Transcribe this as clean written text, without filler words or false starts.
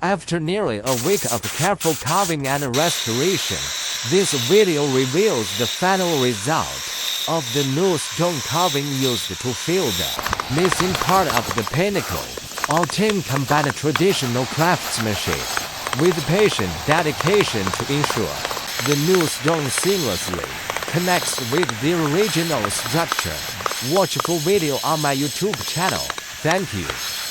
After nearly a week of careful carving and restoration, this video reveals the final result of the new stone carving used to fill the missing part of the pinnacle. Our team combined traditional craftsmanship with patient dedication to ensure the new stone seamlessly connects with the original structure. Watch full video on my YouTube channel. Thank you.